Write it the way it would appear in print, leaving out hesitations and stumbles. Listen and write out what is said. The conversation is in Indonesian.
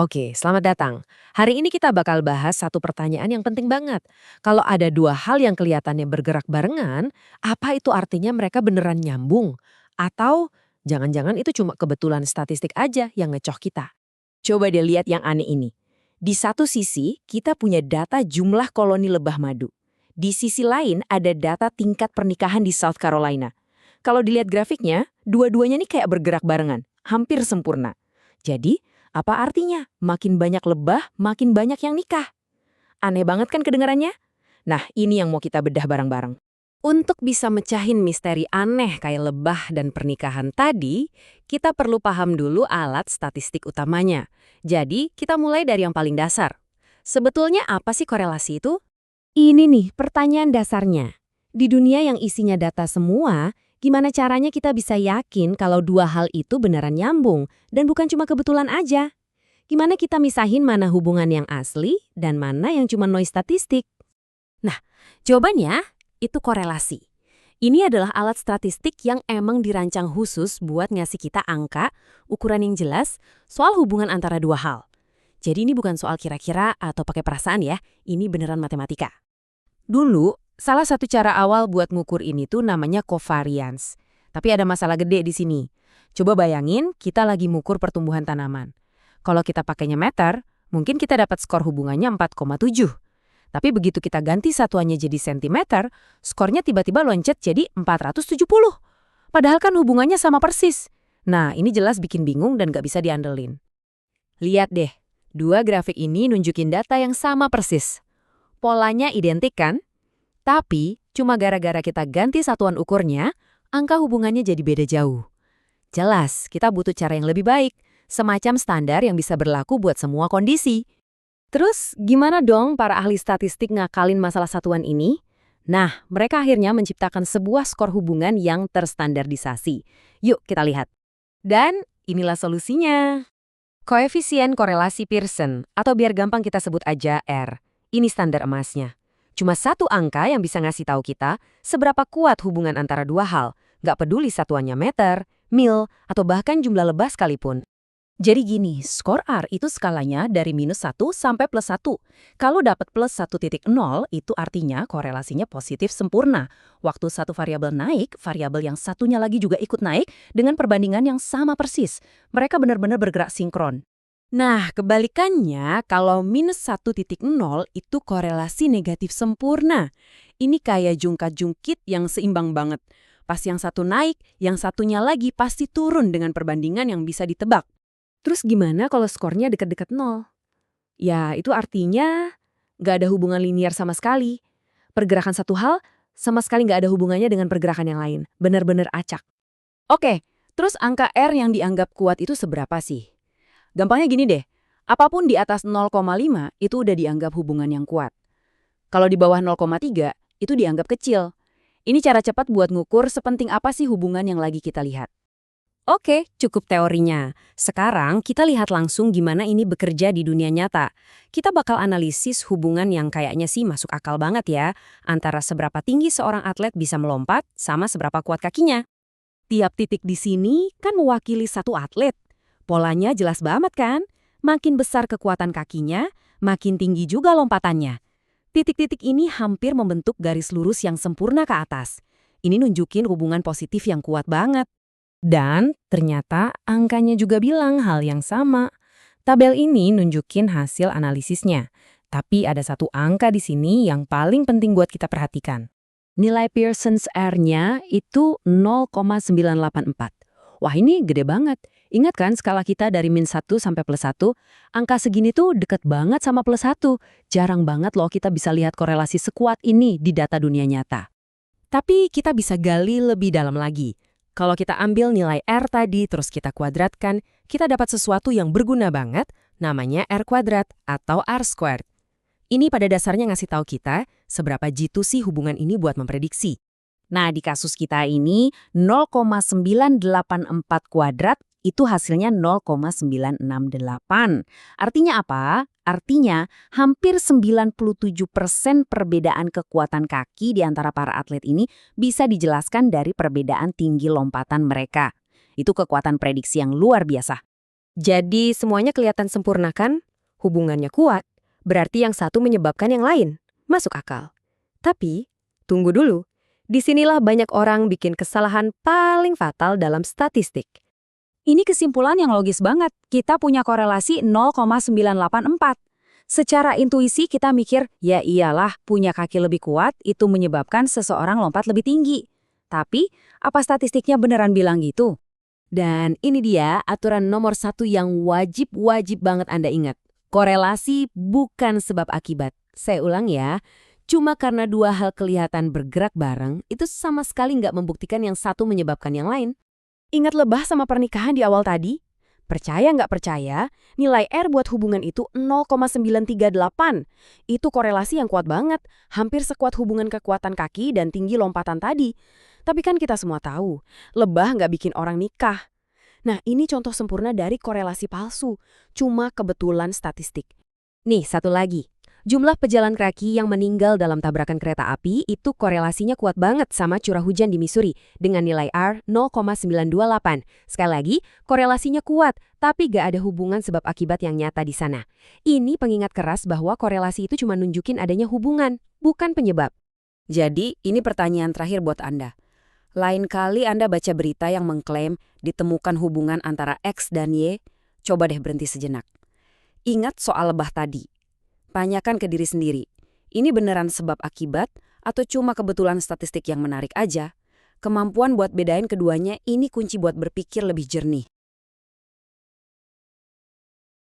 Oke, selamat datang. Hari ini kita bakal bahas satu pertanyaan yang penting banget. Kalau ada dua hal yang kelihatannya bergerak barengan, apa itu artinya mereka beneran nyambung? Atau jangan-jangan itu cuma kebetulan statistik aja yang ngecoh kita? Coba deh lihat yang aneh ini. Di satu sisi, kita punya data jumlah koloni lebah madu. Di sisi lain, ada data tingkat pernikahan di South Carolina. Kalau dilihat grafiknya, dua-duanya ini kayak bergerak barengan, hampir sempurna. Jadi, apa artinya? Makin banyak lebah, makin banyak yang nikah. Aneh banget kan kedengarannya? Nah, ini yang mau kita bedah bareng-bareng. Untuk bisa mecahin misteri aneh kayak lebah dan pernikahan tadi, kita perlu paham dulu alat statistik utamanya. Jadi, kita mulai dari yang paling dasar. Sebetulnya apa sih korelasi itu? Ini nih pertanyaan dasarnya. Di dunia yang isinya data semua, gimana caranya kita bisa yakin kalau dua hal itu beneran nyambung dan bukan cuma kebetulan aja? Gimana kita misahin mana hubungan yang asli dan mana yang cuma noise statistik? Nah, jawabannya itu korelasi. Ini adalah alat statistik yang emang dirancang khusus buat ngasih kita angka, ukuran yang jelas, soal hubungan antara dua hal. Jadi ini bukan soal kira-kira atau pakai perasaan ya, ini beneran matematika. Dulu, salah satu cara awal buat ngukur ini tuh namanya covariance. Tapi ada masalah gede di sini. Coba bayangin kita lagi ngukur pertumbuhan tanaman. Kalau kita pakainya meter, mungkin kita dapat skor hubungannya 4,7. Tapi begitu kita ganti satuannya jadi sentimeter, skornya tiba-tiba loncat jadi 470. Padahal kan hubungannya sama persis. Nah, ini jelas bikin bingung dan gak bisa diandelin. Lihat deh, dua grafik ini nunjukin data yang sama persis. Polanya identik kan? Tapi, cuma gara-gara kita ganti satuan ukurnya, angka hubungannya jadi beda jauh. Jelas, kita butuh cara yang lebih baik, semacam standar yang bisa berlaku buat semua kondisi. Terus, gimana dong para ahli statistik ngakalin masalah satuan ini? Nah, mereka akhirnya menciptakan sebuah skor hubungan yang terstandardisasi. Yuk kita lihat. Dan inilah solusinya. Koefisien korelasi Pearson, atau biar gampang kita sebut aja R. Ini standar emasnya. Cuma satu angka yang bisa ngasih tahu kita seberapa kuat hubungan antara dua hal, nggak peduli satuannya meter, mil, atau bahkan jumlah lebah sekalipun. Jadi gini, skor R itu skalanya dari -1 sampai +1. Kalau dapat +1,0 itu artinya korelasinya positif sempurna. Waktu satu variabel naik, variabel yang satunya lagi juga ikut naik dengan perbandingan yang sama persis. Mereka benar-benar bergerak sinkron. Nah, kebalikannya, kalau -1,0 itu korelasi negatif sempurna. Ini kayak jungkat-jungkit yang seimbang banget. Pas yang satu naik, yang satunya lagi pasti turun dengan perbandingan yang bisa ditebak. Terus gimana kalau skornya deket-deket nol? Ya, itu artinya nggak ada hubungan linier sama sekali. Pergerakan satu hal sama sekali nggak ada hubungannya dengan pergerakan yang lain. Benar-benar acak. Oke, terus angka R yang dianggap kuat itu seberapa sih? Gampangnya gini deh, apapun di atas 0,5 itu udah dianggap hubungan yang kuat. Kalau di bawah 0,3 itu dianggap kecil. Ini cara cepat buat ngukur sepenting apa sih hubungan yang lagi kita lihat. Oke, cukup teorinya. Sekarang kita lihat langsung gimana ini bekerja di dunia nyata. Kita bakal analisis hubungan yang kayaknya sih masuk akal banget ya, antara seberapa tinggi seorang atlet bisa melompat sama seberapa kuat kakinya. Tiap titik di sini kan mewakili satu atlet. Polanya jelas banget kan? Makin besar kekuatan kakinya, makin tinggi juga lompatannya. Titik-titik ini hampir membentuk garis lurus yang sempurna ke atas. Ini nunjukin hubungan positif yang kuat banget. Dan ternyata angkanya juga bilang hal yang sama. Tabel ini nunjukin hasil analisisnya. Tapi ada satu angka di sini yang paling penting buat kita perhatikan. Nilai Pearson's R-nya itu 0,984. Wah, ini gede banget. Ingat kan skala kita dari -1 sampai +1? Angka segini tuh deket banget sama +1. Jarang banget loh kita bisa lihat korelasi sekuat ini di data dunia nyata. Tapi kita bisa gali lebih dalam lagi. Kalau kita ambil nilai R tadi terus kita kuadratkan, kita dapat sesuatu yang berguna banget, namanya R kuadrat atau R squared. Ini pada dasarnya ngasih tahu kita seberapa jitu sih hubungan ini buat memprediksi. Nah, di kasus kita ini 0,984 kuadrat itu hasilnya 0,968. Artinya apa? Artinya hampir 97% perbedaan kekuatan kaki di antara para atlet ini bisa dijelaskan dari perbedaan tinggi lompatan mereka. Itu kekuatan prediksi yang luar biasa. Jadi semuanya kelihatan sempurna kan? Hubungannya kuat, berarti yang satu menyebabkan yang lain. Masuk akal. Tapi, tunggu dulu. Disinilah banyak orang bikin kesalahan paling fatal dalam statistik. Ini kesimpulan yang logis banget. Kita punya korelasi 0,984. Secara intuisi kita mikir, ya iyalah punya kaki lebih kuat itu menyebabkan seseorang lompat lebih tinggi. Tapi, apa statistiknya beneran bilang gitu? Dan ini dia aturan nomor 1 yang wajib banget Anda ingat. Korelasi bukan sebab akibat. Saya ulang ya, cuma karena dua hal kelihatan bergerak bareng, itu sama sekali nggak membuktikan yang satu menyebabkan yang lain. Ingat lebah sama pernikahan di awal tadi? Percaya nggak percaya, nilai R buat hubungan itu 0,938. Itu korelasi yang kuat banget, hampir sekuat hubungan kekuatan kaki dan tinggi lompatan tadi. Tapi kan kita semua tahu, lebah nggak bikin orang nikah. Nah, ini contoh sempurna dari korelasi palsu, cuma kebetulan statistik. Nih, satu lagi. Jumlah pejalan kaki yang meninggal dalam tabrakan kereta api itu korelasinya kuat banget sama curah hujan di Missouri dengan nilai R 0,928. Sekali lagi, korelasinya kuat, tapi gak ada hubungan sebab akibat yang nyata di sana. Ini pengingat keras bahwa korelasi itu cuma nunjukin adanya hubungan, bukan penyebab. Jadi, ini pertanyaan terakhir buat Anda. Lain kali Anda baca berita yang mengklaim ditemukan hubungan antara X dan Y, coba deh berhenti sejenak. Ingat soal lebah tadi. Tanyakan ke diri sendiri, ini beneran sebab akibat atau cuma kebetulan statistik yang menarik aja? Kemampuan buat bedain keduanya ini kunci buat berpikir lebih jernih.